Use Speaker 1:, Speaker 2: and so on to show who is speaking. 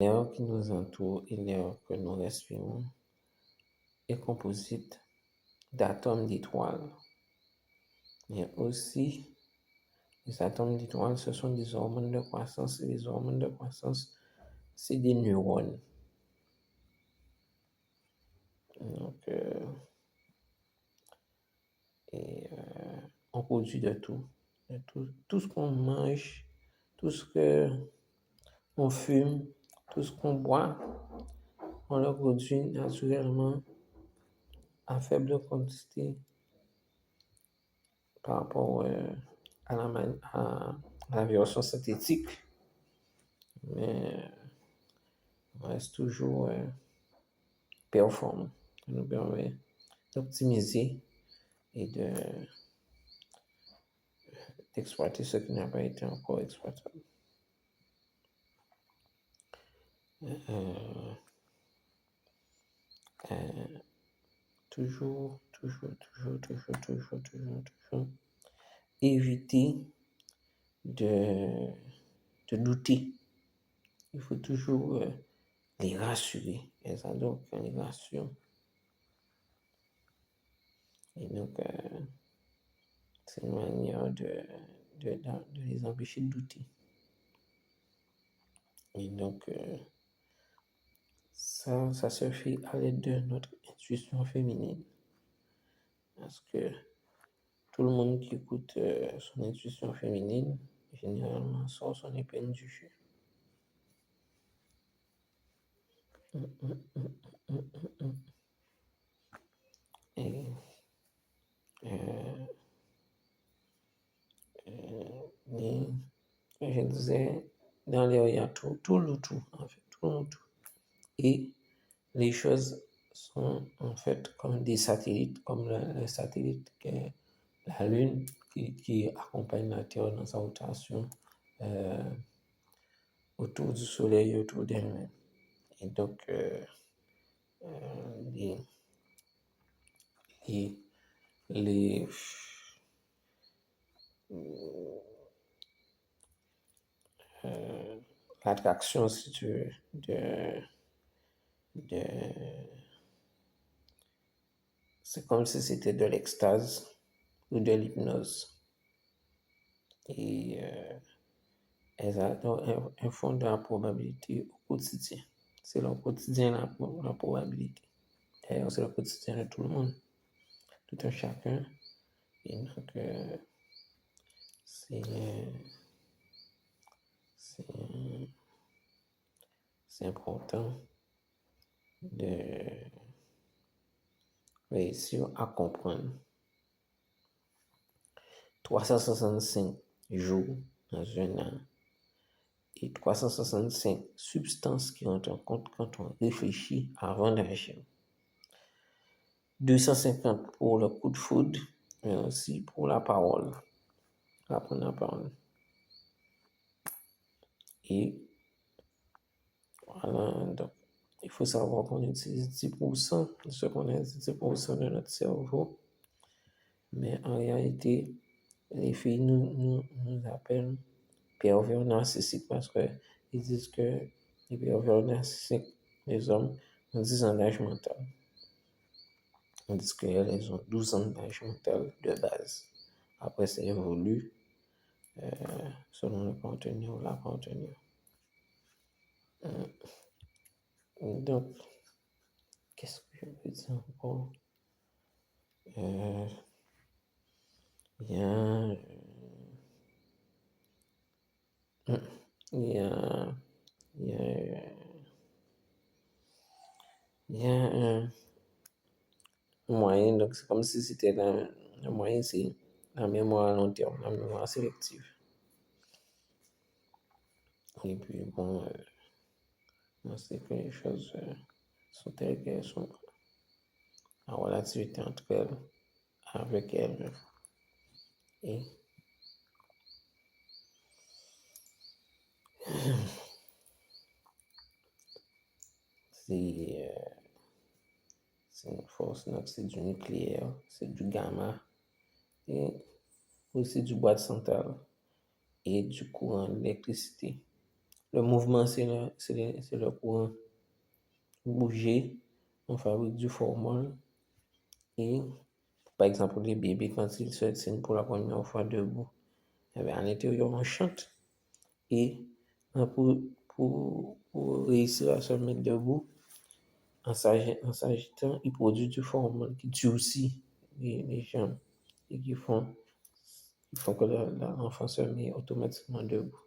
Speaker 1: L'air qui nous entoure et l'air que nous respirons est composé d'atomes d'étoiles. Mais aussi, les atomes d'étoiles, ce sont des hormones de croissance. Et les hormones de croissance, c'est des neurones. Donc, on produit de tout. Tout ce qu'on mange, tout ce qu'on fume, tout ce qu'on boit, on le produit naturellement à faible quantité par rapport à la version synthétique. Mais on reste toujours performant. Ça nous permet d'optimiser et d'exploiter ce qui n'a pas été encore exploitable. Toujours éviter de douter. Il faut toujours les rassurer. Les ados, quand les rassure. Et donc, c'est une manière de les empêcher de douter. Et donc, ça se fait à l'aide de notre intuition féminine. Parce que tout le monde qui écoute son intuition féminine, généralement, sort son épingle du jeu. Et je disais, dans l'air, il y a tout le tout, en fait, tout le tout. Et les choses sont en fait comme des satellites, comme le satellite qui est la Lune, qui accompagne la Terre dans sa rotation autour du Soleil, autour d'elle-même. Et donc, l'attraction, si tu veux, c'est comme si c'était de l'extase ou de l'hypnose. Et elles ont un fond de la probabilité au quotidien. C'est le quotidien la probabilité. D'ailleurs, c'est le quotidien de tout le monde, tout un chacun. Et donc, c'est important de réussir à comprendre 365 jours dans un an et 365 substances qui rentrent en compte quand on réfléchit avant d'agir. 250 pour le coup de foudre, mais aussi pour la parole, apprendre la parole. Et voilà, donc il faut savoir qu'on utilise 10% de ce qu'on a dit, 10% de notre cerveau, mais en réalité, les filles nous appellent pervers narcissiques parce qu'ils disent que les pervers narcissiques, les hommes, ont 10 ans d'âge mental. On dit qu'elles ont 12 ans d'âge mental de base. Après, c'est évolue selon le partenaire ou la partenaire. Donc, qu'est-ce que je peux dire encore? Il y a un moyen, donc c'est comme si c'était le moyen, c'est la mémoire à long terme, la mémoire sélective. Et puis, bon, on sait que les choses sont telles qu'elles sont. La relativité entre elles, avec elles. Et c'est une force, donc c'est du nucléaire, c'est du gamma, et aussi du boîte centrale et du courant d'électricité. Le mouvement, c'est le courant bouger. On fabrique du formol. Et par exemple, les bébés, quand ils se tiennent pour la première fois debout, eh bien, à l'intérieur, on chante. Et pour réussir à se mettre debout, en s'agitant, il produit du formol qui durcit les jambes et qui font que l'enfant se met automatiquement debout.